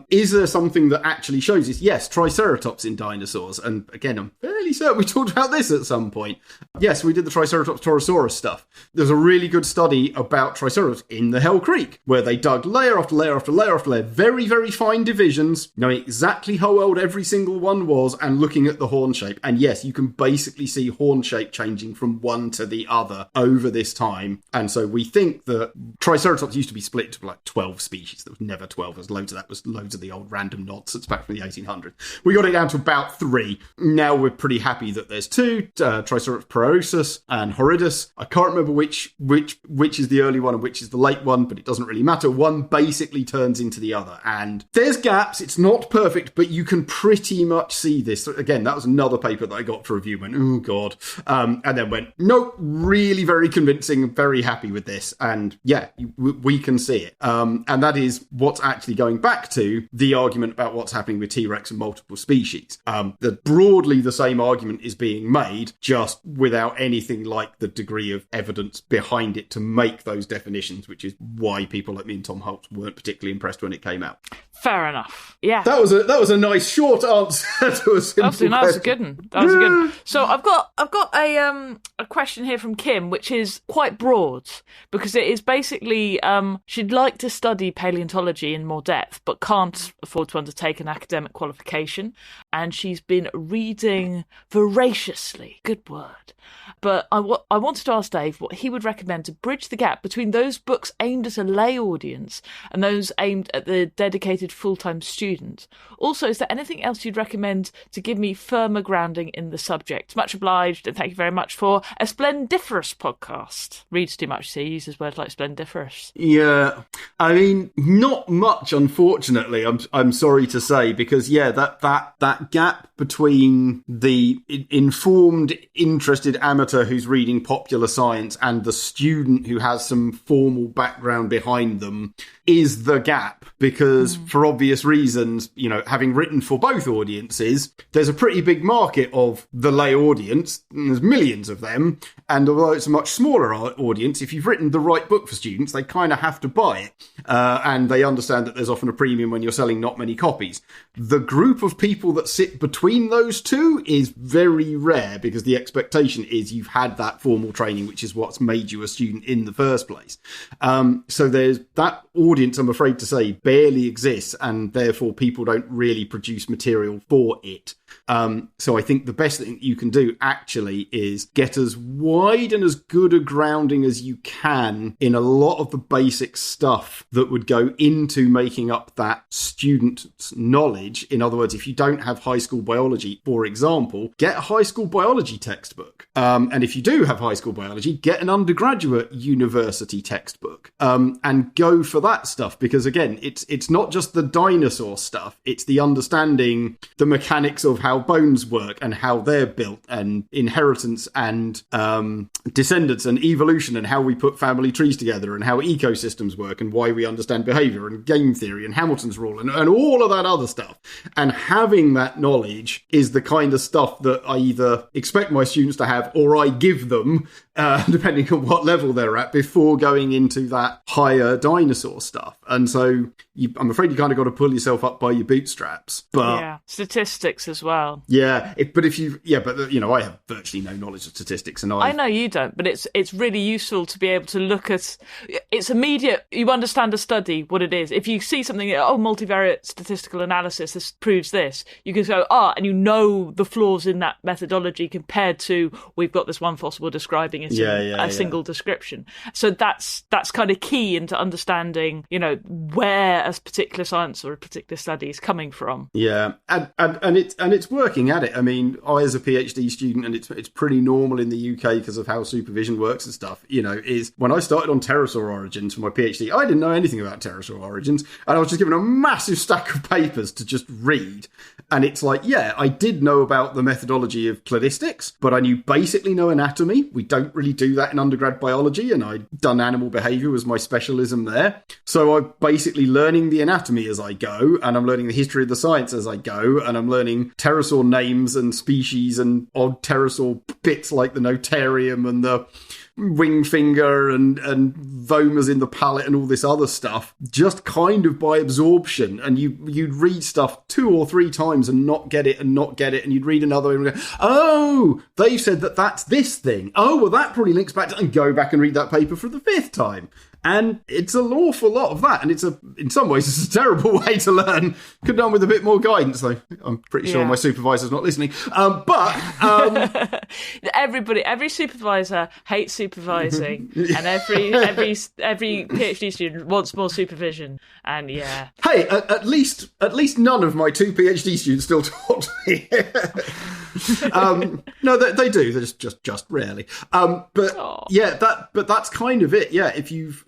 Is there something that actually shows this? Yes, Triceratops in dinosaurs. And again, I'm fairly certain we talked about this at some point. Yes, we did the Triceratops Torosaurus stuff. There's a really good study about Triceratops in the Hell Creek, where they dug layer after layer after layer after layer, very, very fine divisions, knowing exactly how old every single one was, and looking at the horn shape. And yes, you can basically see horn shape changing from one to the other over this time. And so we think that Triceratops used to be split into like 12 species. There was never 12. There's loads of that. Was loads of the old random knots. It's back from the 1800s. We got it down to about 3. Now we're pretty happy that there's 2, Triceratops prorosus and horridus. I can't remember which is the early one and which is the late one, but it doesn't really matter. One basically turns into the other. And there's gaps. It's not perfect, but you can pretty much see this. Again, that was another paper that I got for review. Went, oh God. And then went, nope, really very convincing. Very happy with this. And yeah, we can see it. And that is what's actually going back to the argument about what's happening with T-Rex and multiple species. That broadly the same argument is being made, just without anything like the degree of evidence behind it to make those definitions expectations, which is why people like me and Tom Holtz weren't particularly impressed when it came out. Fair enough. Yeah. That was a nice short answer to a simple question. That was a good one. That was a good one. So I've got a question here from Kim, which is quite broad, because it is basically she'd like to study paleontology in more depth, but can't afford to undertake an academic qualification, and she's been reading voraciously. Good word. But I wanted to ask Dave what he would recommend to bridge the gap between those books aimed at a lay audience and those aimed at the dedicated full-time student. Also, is there anything else you'd recommend to give me firmer grounding in the subject? Much obliged, and thank you very much for a splendiferous podcast. Reads too much, so he uses words like splendiferous. Yeah, I mean, not much, unfortunately. I'm sorry to say, because that gap between the informed, interested amateur who's reading popular science and the student who has some formal background behind them is the gap, because for obvious reasons, having written for both audiences, there's a pretty big market of the lay audience, and there's millions of them, and although it's a much smaller audience, if you've written the right book for students, they kind of have to buy it, and they understand that there's often a premium when you're selling not many copies. The group of people that sit between those two is very rare, because the expectation is you've had that formal training, which is what's made you a student in the first place. So there's that audience, I'm afraid to say, barely exists, and therefore people don't really produce material for it. So I think the best thing you can do actually is get as wide and as good a grounding as you can in a lot of the basic stuff that would go into making up that student's knowledge. In other words, if you don't have high school biology, for example, get a high school biology textbook. And if you do have high school biology, get an undergraduate university textbook, and go for that stuff. Because again, it's not just the dinosaur stuff. It's the understanding the mechanics of how bones work and how they're built, and inheritance and descendants and evolution, and how we put family trees together, and how ecosystems work, and why we understand behavior and game theory and Hamilton's rule, and all of that other stuff. And having that knowledge is the kind of stuff that I either expect my students to have or I give them, depending on what level they're at, before going into that higher dinosaur stuff. And so I'm afraid you kind of got to pull yourself up by your bootstraps. But yeah, statistics as well. Yeah, I have virtually no knowledge of statistics, and I know you don't, but it's really useful to be able to look at. It's immediate. You understand a study, what it is. If you see something, multivariate statistical analysis, this proves this. You can go, and you know the flaws in that methodology compared to we've got this one fossil describing it in a single description. So that's kind of key into understanding, where a particular science or a particular study is coming from. Yeah, and it's working at it. I mean, I as a PhD student, and it's pretty normal in the UK because of how supervision works and stuff, is when I started on pterosaur origins for my PhD, I didn't know anything about pterosaur origins, and I was just given a massive stack of papers to just read. And it's like, I did know about the methodology of cladistics, but I knew basically no anatomy. We don't really do that in undergrad biology, and I'd done animal behaviour was my specialism there. So I'm basically learning the anatomy as I go, and I'm learning the history of the science as I go, and I'm learning pterosaur names and species and odd pterosaur bits like the notarium and the wing finger and vomas in the palate and all this other stuff, just kind of by absorption. And you'd read stuff 2 or 3 times and not get it, and you'd read another and go, they've said that's this thing. Oh, well, that probably links back to, and go back and read that paper for the 5th time. And it's an awful lot of that, and in some ways it's a terrible way to learn. Could have done with a bit more guidance, though. I'm pretty sure my supervisor's not listening. Every supervisor hates supervising, and every PhD student wants more supervision. And hey, at least none of my 2 PhD students still talk to me. No, they do. They're just rarely. But that's kind of it. Yeah, if you've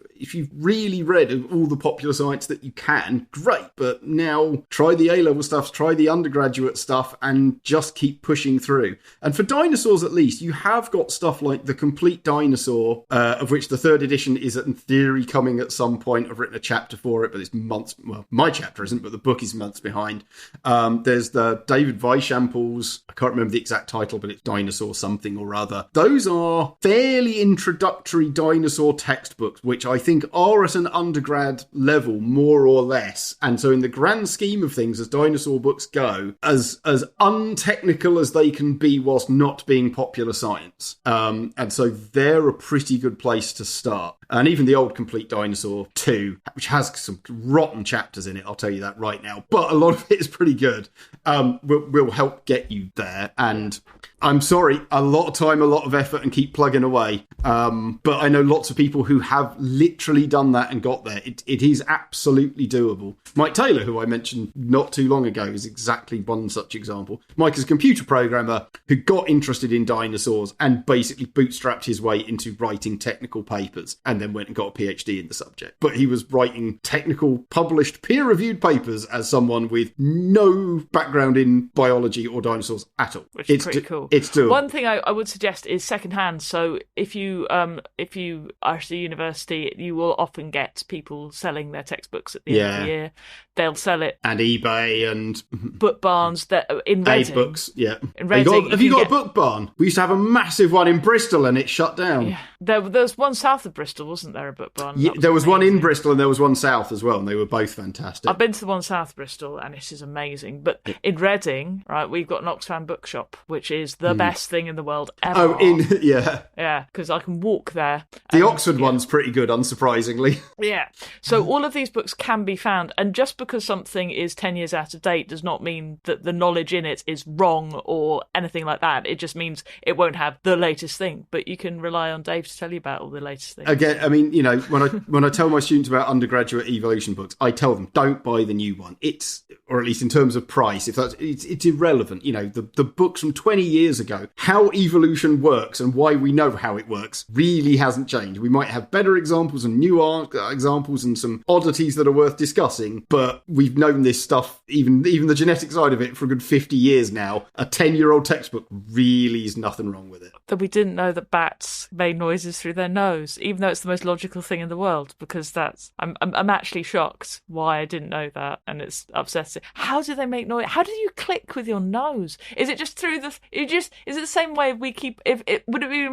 really read all the popular science that you can, great. But now try the A-level stuff, try the undergraduate stuff, and just keep pushing through. And for dinosaurs, at least, you have got stuff like The Complete Dinosaur, of which the 3rd edition is in theory coming at some point. I've written a chapter for it, but it's months. Well, my chapter isn't, but the book is months behind. There's the David Weishampel's, I can't remember the exact title, but it's Dinosaur something or other. Those are fairly introductory dinosaur textbooks, which I think think, are at an undergrad level, more or less. And so in the grand scheme of things, as dinosaur books go, as untechnical as they can be whilst not being popular science. And so they're a pretty good place to start. And even the old Complete Dinosaur 2, which has some rotten chapters in it, I'll tell you that right now, but a lot of it is pretty good, will help get you there. And I'm sorry, a lot of time, a lot of effort, and keep plugging away. But I know lots of people who have literally done that and got there. It is absolutely doable. Mike Taylor, who I mentioned not too long ago, is exactly one such example. Mike is a computer programmer who got interested in dinosaurs and basically bootstrapped his way into writing technical papers, and then went and got a PhD in the subject. But he was writing technical, published, peer-reviewed papers as someone with no background in biology or dinosaurs at all. Which is pretty cool. It's doable. One thing I would suggest is secondhand. So if you are at a university, you will often get people selling their textbooks at the end of the year. They'll sell it. And eBay and book barns that in Reading. books, yeah. In Reading, have you got a book barn? We used to have a massive one in Bristol and it shut down. Yeah. There was one south of Bristol, wasn't there, a book barn? Yeah, there was one in Bristol and there was one south as well, and they were both fantastic. I've been to the one south of Bristol and it is amazing. But in Reading, right, we've got an Oxfam bookshop, which is the best thing in the world ever. Yeah, because I can walk there. The Oxford one's pretty good, unsurprisingly. Yeah. So all of these books can be found, and just because something is 10 years out of date does not mean that the knowledge in it is wrong or anything like that. It just means it won't have the latest thing, but you can rely on Dave to tell you about all the latest things. Again, I mean, when I tell my students about undergraduate evolution books, I tell them, don't buy the new one. Or at least in terms of price, it's irrelevant. The books from 20 years ago, how evolution works and why we know how it works really hasn't changed. We might have better examples and new examples and some oddities that are worth discussing, but we've known this stuff, even the genetic side of it, for a good 50 years now. A 10-year-old textbook really is nothing wrong with it. That we didn't know that bats made noises through their nose, even though it's the most logical thing in the world, because I'm actually shocked why I didn't know that, and it's upsetting. How do they make noise? How do you click with your nose? Is it just through is it the same way we keep, would it be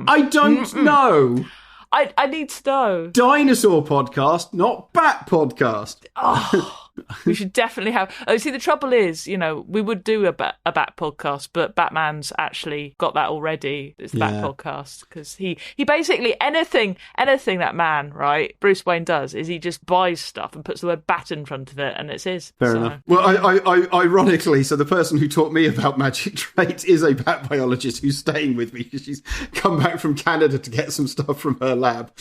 I don't know. I need to know. Dinosaur podcast, not bat podcast. Oh, we should definitely have. Oh, see, the trouble is, we would do a bat podcast, but Batman's actually got that already. It's the Bat podcast, because he basically anything that man, right, Bruce Wayne does is he just buys stuff and puts the word bat in front of it, and it's his. Fair enough. Well, I ironically, so the person who taught me about magic traits is a bat biologist who's staying with me because she's come back from Canada to get some stuff from her lab,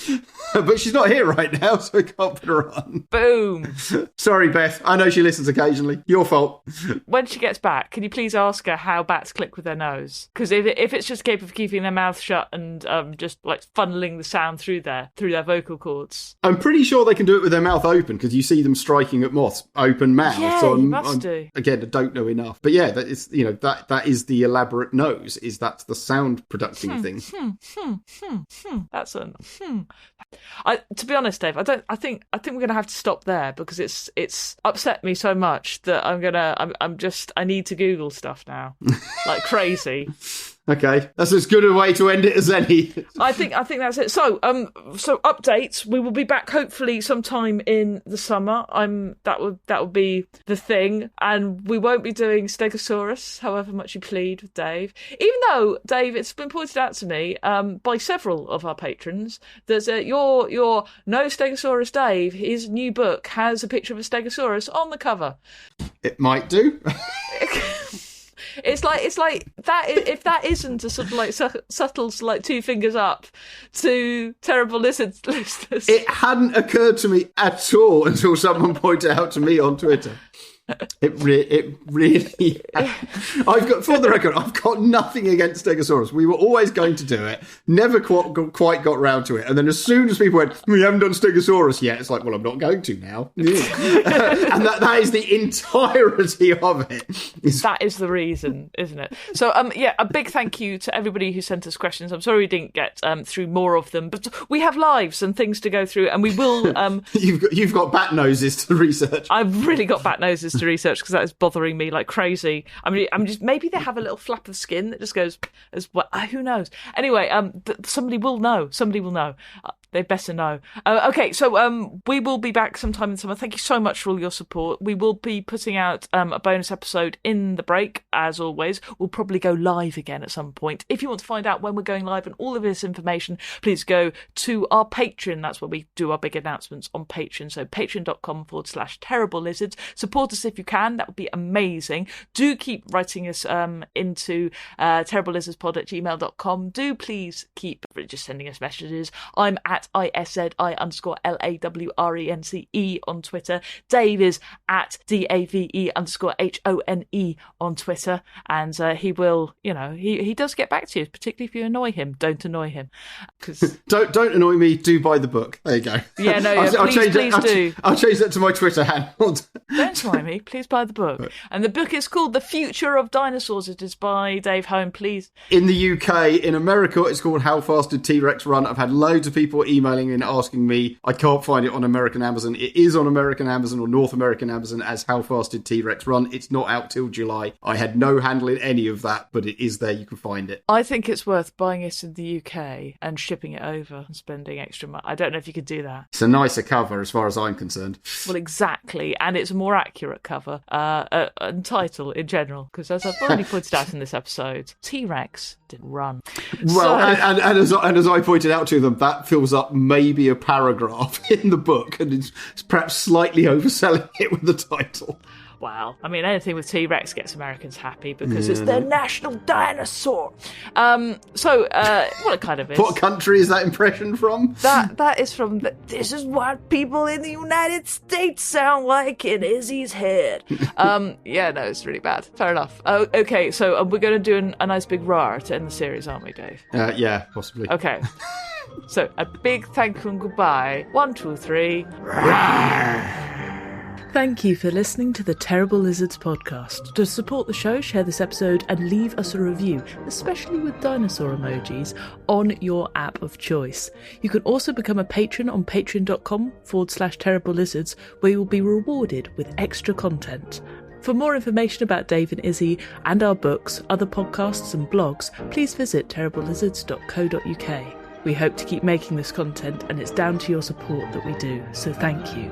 but she's not here right now, so I can't put her on. Boom. Sorry, Beth. I know she listens occasionally. Your fault. When she gets back, can you please ask her how bats click with their nose? Because if it's just capable of keeping their mouth shut and just like funneling the sound through their vocal cords. I'm pretty sure they can do it with their mouth open, because you see them striking at moths open mouth. Yeah, so you must do. Again, I don't know enough, but yeah, that is that is the elaborate nose. That's the sound producing thing. That's a. To be honest, Dave, I think we're gonna have to stop there, because it's upset me so much that I need to Google stuff now, like crazy. Okay, that's as good a way to end it as any. I think that's it. So updates. We will be back hopefully sometime in the summer. That would be the thing, and we won't be doing Stegosaurus, however much you plead with Dave. Even though, Dave, it's been pointed out to me by several of our patrons that your No Stegosaurus Dave, his new book, has a picture of a Stegosaurus on the cover. It might do. It's like that. If that isn't a sort of like subtle, like two fingers up to terrible listeners. It hadn't occurred to me at all until someone pointed out to me on Twitter. It really. For the record, I've got nothing against Stegosaurus. We were always going to do it. Never quite got round to it. And then as soon as people went, we haven't done Stegosaurus yet, it's like, well, I'm not going to now. And that is the entirety of it. That is the reason, isn't it? So, a big thank you to everybody who sent us questions. I'm sorry we didn't get through more of them, but we have lives and things to go through, and we will. You've got bat noses to research. I've really got bat noses to research, because that is bothering me like crazy. I mean, I'm just, maybe they have a little flap of skin that just goes as well. Who knows? Anyway, somebody will know. They better know. Okay, so we will be back sometime in summer. Thank you so much for all your support. We will be putting out a bonus episode in the break, as always. We'll probably go live again at some point. If you want to find out when we're going live and all of this information, please go to our Patreon. That's where we do our big announcements on Patreon. So patreon.com/terrible lizards. Support us if you can. That would be amazing. Do keep writing us into terriblelizardspod@gmail.com. Do please keep just sending us messages. I'm at ISZI_LAWRENCE on Twitter. Dave is at DAVE_HONE on Twitter. And he will, he does get back to you, particularly if you annoy him. Don't annoy him. Don't annoy me. Do buy the book. There you go. Yeah, no, yeah, please do. I'll change that to my Twitter handle. Don't annoy me. Please buy the book. And the book is called The Future of Dinosaurs. It is by Dave Hone. Please. In the UK, in America, it's called How Fast Did T-Rex Run? I've had loads of people emailing and asking me. I can't find it on American Amazon. It is on American Amazon or North American Amazon as How Fast Did T-Rex Run? It's not out till July. I had no handle in any of that, but it is there. You can find it. I think it's worth buying it in the UK and shipping it over and spending extra money. I don't know if you could do that. It's a nicer cover as far as I'm concerned. Well, exactly. And it's a more accurate cover and title in general, because as I've already pointed out in this episode, T-Rex didn't run. Well, and as I pointed out to them, that fills up maybe a paragraph in the book, and it's perhaps slightly overselling it with the title. Wow. I mean, anything with T-Rex gets Americans happy because it's their national dinosaur. What it kind of is. What country is that impression from? That is from this is what people in the United States sound like in Izzy's head. Yeah, no, it's really bad. Fair enough. Okay, so we're going to do a nice big roar to end the series, aren't we, Dave? Yeah, possibly. Okay. So, a big thank you and goodbye. 1, 2, 3. Thank you for listening to the Terrible Lizards podcast. To support the show, share this episode and leave us a review, especially with dinosaur emojis, on your app of choice. You can also become a patron on patreon.com/terrible lizards, where you will be rewarded with extra content. For more information about Dave and Izzy and our books, other podcasts and blogs, please visit terriblelizards.co.uk. We hope to keep making this content, and it's down to your support that we do, so thank you.